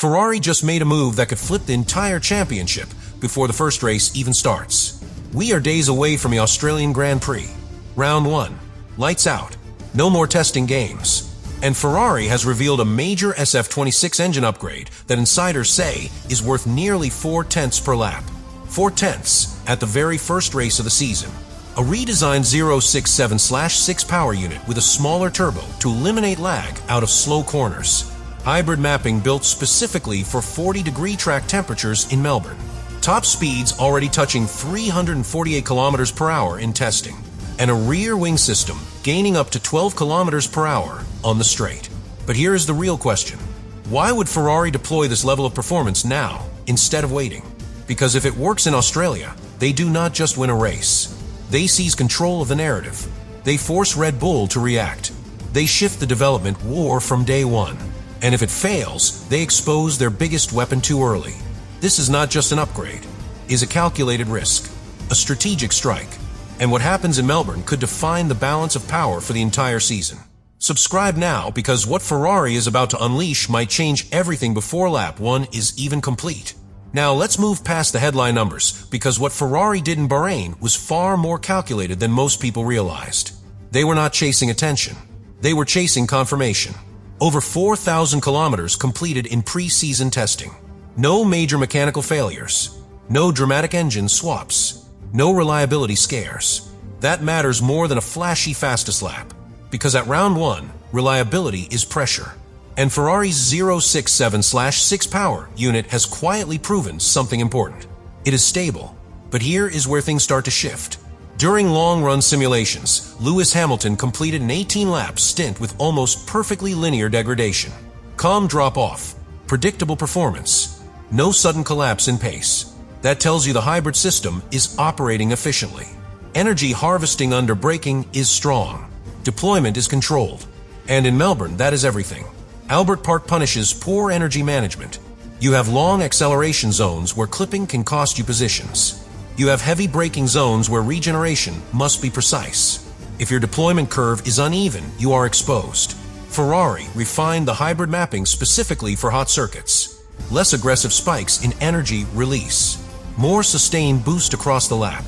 Ferrari just made a move that could flip the entire championship before the first race even starts. We are days away from the Australian Grand Prix. Round 1. Lights out. No more testing games. And Ferrari has revealed a major SF-26 engine upgrade that insiders say is worth nearly 4/10 per lap. 4/10 at the very first race of the season. A redesigned 067/6 power unit with a smaller turbo to eliminate lag out of slow corners. Hybrid mapping built specifically for 40-degree track temperatures in Melbourne. Top speeds already touching 348 kilometers per hour in testing. And a rear wing system gaining up to 12 kilometers per hour on the straight. But here is the real question. Why would Ferrari deploy this level of performance now instead of waiting? Because if it works in Australia, they do not just win a race. They seize control of the narrative. They force Red Bull to react. They shift the development war from day one. And if it fails, they expose their biggest weapon too early. This is not just an upgrade. It is a calculated risk, a strategic strike. And what happens in Melbourne could define the balance of power for the entire season. Subscribe now, because what Ferrari is about to unleash might change everything before lap 1 is even complete. Now let's move past the headline numbers, because what Ferrari did in Bahrain was far more calculated than most people realized. They were not chasing attention. They were chasing confirmation. Over 4,000 kilometers completed in pre-season testing. No major mechanical failures. No dramatic engine swaps. No reliability scares. That matters more than a flashy fastest lap. Because at round 1, reliability is pressure. And Ferrari's 067/6 power unit has quietly proven something important. It is stable. But here is where things start to shift. During long-run simulations, Lewis Hamilton completed an 18-lap stint with almost perfectly linear degradation. Calm drop-off. Predictable performance. No sudden collapse in pace. That tells you the hybrid system is operating efficiently. Energy harvesting under braking is strong. Deployment is controlled. And in Melbourne, that is everything. Albert Park punishes poor energy management. You have long acceleration zones where clipping can cost you positions. You have heavy braking zones where regeneration must be precise. If your deployment curve is uneven, you are exposed. Ferrari refined the hybrid mapping specifically for hot circuits. Less aggressive spikes in energy release. More sustained boost across the lap.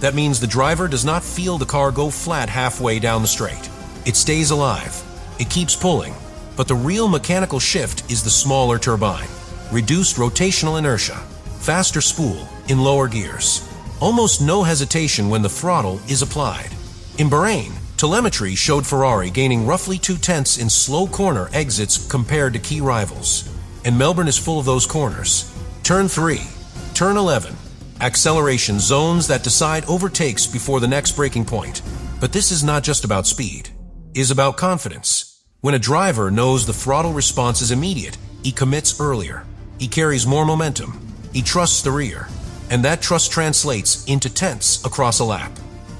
That means the driver does not feel the car go flat halfway down the straight. It stays alive. It keeps pulling. But the real mechanical shift is the smaller turbine. Reduced rotational inertia. Faster spool in lower gears. Almost no hesitation when the throttle is applied. In Bahrain, telemetry showed Ferrari gaining roughly 2/10 in slow corner exits compared to key rivals. And Melbourne is full of those corners. Turn 3. Turn 11. Acceleration zones that decide overtakes before the next braking point. But this is not just about speed. It is about confidence. When a driver knows the throttle response is immediate, he commits earlier. He carries more momentum. He trusts the rear. And that trust translates into tenths across a lap.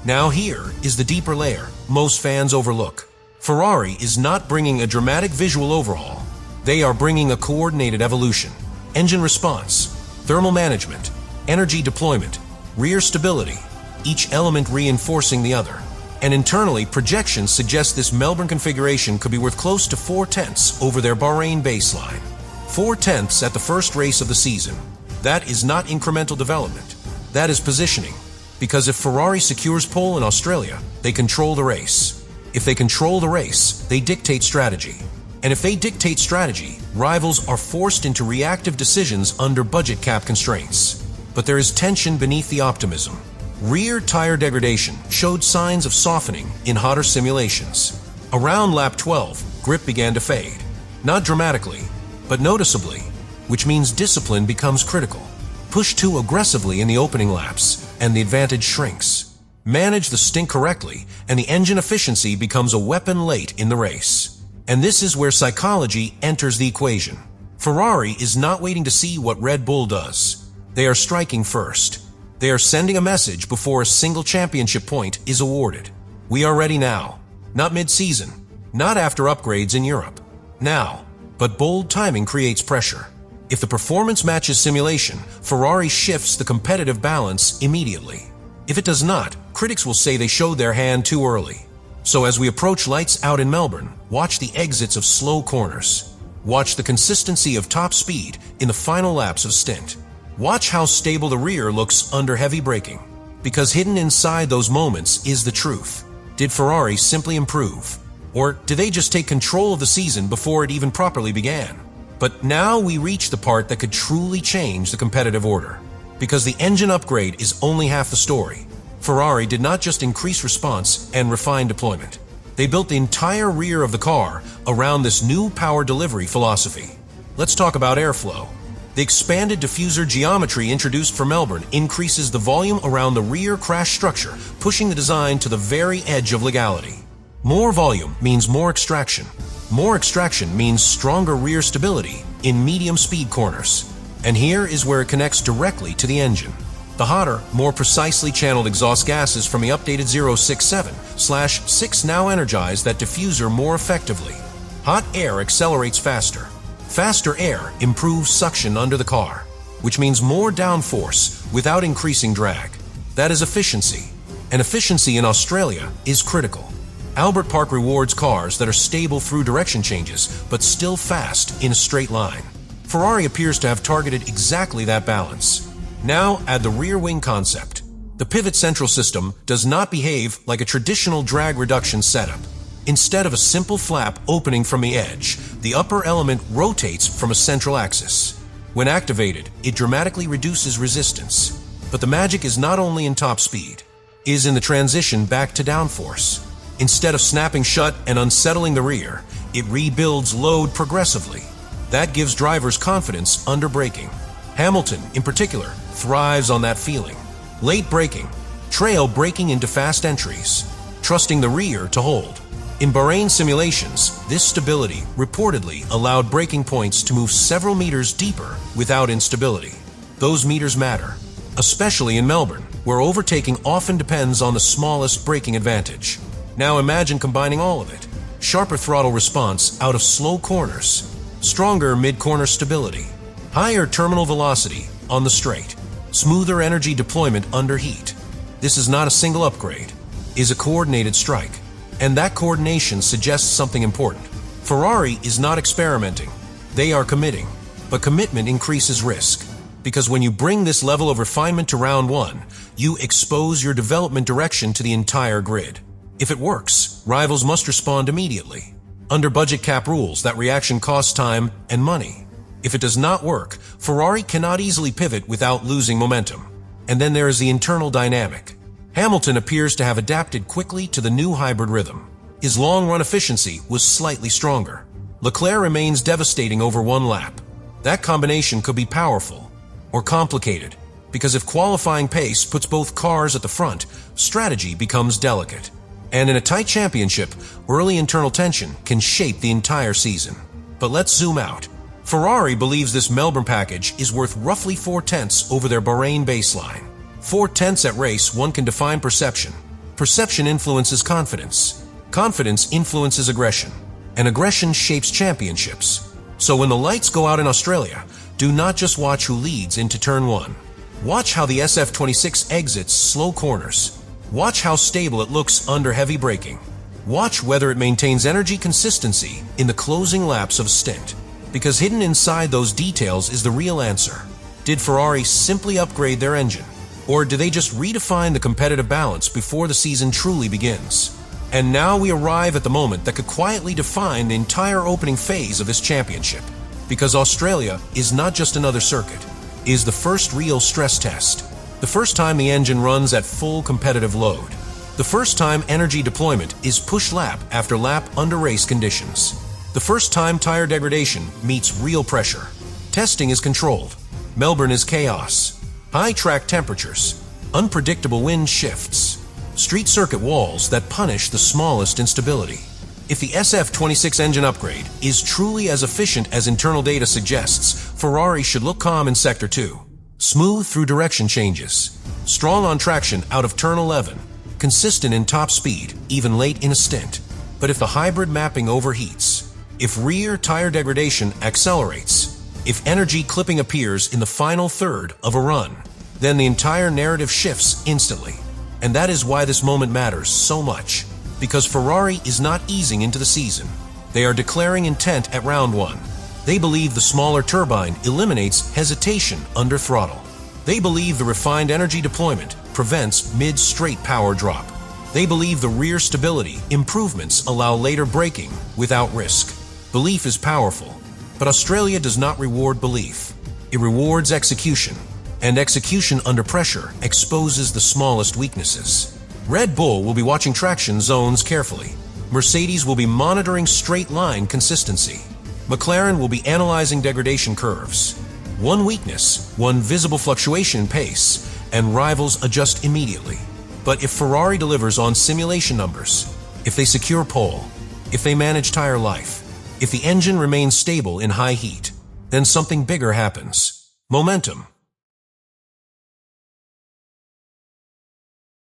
Now here is the deeper layer most fans overlook. Ferrari is not bringing a dramatic visual overhaul. They are bringing a coordinated evolution. Engine response, thermal management, energy deployment, rear stability, each element reinforcing the other. And internally, projections suggest this Melbourne configuration could be worth close to 4/10 over their Bahrain baseline. 4/10 at the first race of the season. That is not incremental development. That is positioning. Because if Ferrari secures pole in Australia, they control the race. If they control the race, they dictate strategy. And if they dictate strategy, rivals are forced into reactive decisions under budget cap constraints. But there is tension beneath the optimism. Rear tire degradation showed signs of softening in hotter simulations. Around lap 12, grip began to fade. Not dramatically, but noticeably, which means discipline becomes critical. Push too aggressively in the opening laps, and the advantage shrinks. Manage the stint correctly, and the engine efficiency becomes a weapon late in the race. And this is where psychology enters the equation. Ferrari is not waiting to see what Red Bull does. They are striking first. They are sending a message before a single championship point is awarded. We are ready now. Not mid-season. Not after upgrades in Europe. Now. But bold timing creates pressure. If the performance matches simulation, Ferrari shifts the competitive balance immediately. If it does not, critics will say they showed their hand too early. So as we approach lights out in Melbourne, watch the exits of slow corners. Watch the consistency of top speed in the final laps of stint. Watch how stable the rear looks under heavy braking. Because hidden inside those moments is the truth. Did Ferrari simply improve? Or did they just take control of the season before it even properly began? But now we reach the part that could truly change the competitive order. Because the engine upgrade is only half the story. Ferrari did not just increase response and refine deployment. They built the entire rear of the car around this new power delivery philosophy. Let's talk about airflow. The expanded diffuser geometry introduced for Melbourne increases the volume around the rear crash structure, pushing the design to the very edge of legality. More volume means more extraction. More extraction means stronger rear stability in medium speed corners. And here is where it connects directly to the engine. The hotter, more precisely channeled exhaust gases from the updated 067/6 now energize that diffuser more effectively. Hot air accelerates faster. Faster air improves suction under the car, which means more downforce without increasing drag. That is efficiency. And efficiency in Australia is critical. Albert Park rewards cars that are stable through direction changes, but still fast in a straight line. Ferrari appears to have targeted exactly that balance. Now add the rear wing concept. The pivot central system does not behave like a traditional drag reduction setup. Instead of a simple flap opening from the edge, the upper element rotates from a central axis. When activated, it dramatically reduces resistance. But the magic is not only in top speed, it is in the transition back to downforce. Instead of snapping shut and unsettling the rear, it rebuilds load progressively. That gives drivers confidence under braking. Hamilton, in particular, thrives on that feeling. Late braking, trail braking into fast entries, trusting the rear to hold. In Bahrain simulations, this stability reportedly allowed braking points to move several meters deeper without instability. Those meters matter, especially in Melbourne, where overtaking often depends on the smallest braking advantage. Now imagine combining all of it. Sharper throttle response out of slow corners, stronger mid-corner stability, higher terminal velocity on the straight, smoother energy deployment under heat. This is not a single upgrade, it is a coordinated strike. And that coordination suggests something important. Ferrari is not experimenting, they are committing. But commitment increases risk. Because when you bring this level of refinement to round one, you expose your development direction to the entire grid. If it works, rivals must respond immediately. Under budget cap rules, that reaction costs time and money. If it does not work, Ferrari cannot easily pivot without losing momentum. And then there is the internal dynamic. Hamilton appears to have adapted quickly to the new hybrid rhythm. His long-run efficiency was slightly stronger. Leclerc remains devastating over one lap. That combination could be powerful or complicated, because if qualifying pace puts both cars at the front, strategy becomes delicate. And in a tight championship, early internal tension can shape the entire season. But let's zoom out. Ferrari believes this Melbourne package is worth roughly 4/10 over their Bahrain baseline. 4/10 at race one can define perception. Perception influences confidence. Confidence influences aggression. And aggression shapes championships. So when the lights go out in Australia, do not just watch who leads into turn one. Watch how the SF-26 exits slow corners. Watch how stable it looks under heavy braking. Watch whether it maintains energy consistency in the closing laps of a stint. Because hidden inside those details is the real answer. Did Ferrari simply upgrade their engine? Or do they just redefine the competitive balance before the season truly begins? And now we arrive at the moment that could quietly define the entire opening phase of this championship. Because Australia is not just another circuit, it is the first real stress test. The first time the engine runs at full competitive load. The first time energy deployment is push lap after lap under race conditions. The first time tire degradation meets real pressure. Testing is controlled. Melbourne is chaos. High track temperatures, unpredictable wind shifts, street circuit walls that punish the smallest instability. If the SF-26 engine upgrade is truly as efficient as internal data suggests, Ferrari should look calm in Sector 2. Smooth through direction changes, strong on traction out of turn 11, consistent in top speed, even late in a stint. But if the hybrid mapping overheats, if rear tire degradation accelerates, if energy clipping appears in the final third of a run, then the entire narrative shifts instantly. And that is why this moment matters so much. Because Ferrari is not easing into the season. They are declaring intent at round one. They believe the smaller turbine eliminates hesitation under throttle. They believe the refined energy deployment prevents mid-straight power drop. They believe the rear stability improvements allow later braking without risk. Belief is powerful, but Australia does not reward belief. It rewards execution, and execution under pressure exposes the smallest weaknesses. Red Bull will be watching traction zones carefully. Mercedes will be monitoring straight-line consistency. McLaren will be analyzing degradation curves. One weakness, one visible fluctuation in pace, and rivals adjust immediately. But if Ferrari delivers on simulation numbers, if they secure pole, if they manage tire life, if the engine remains stable in high heat, then something bigger happens. Momentum.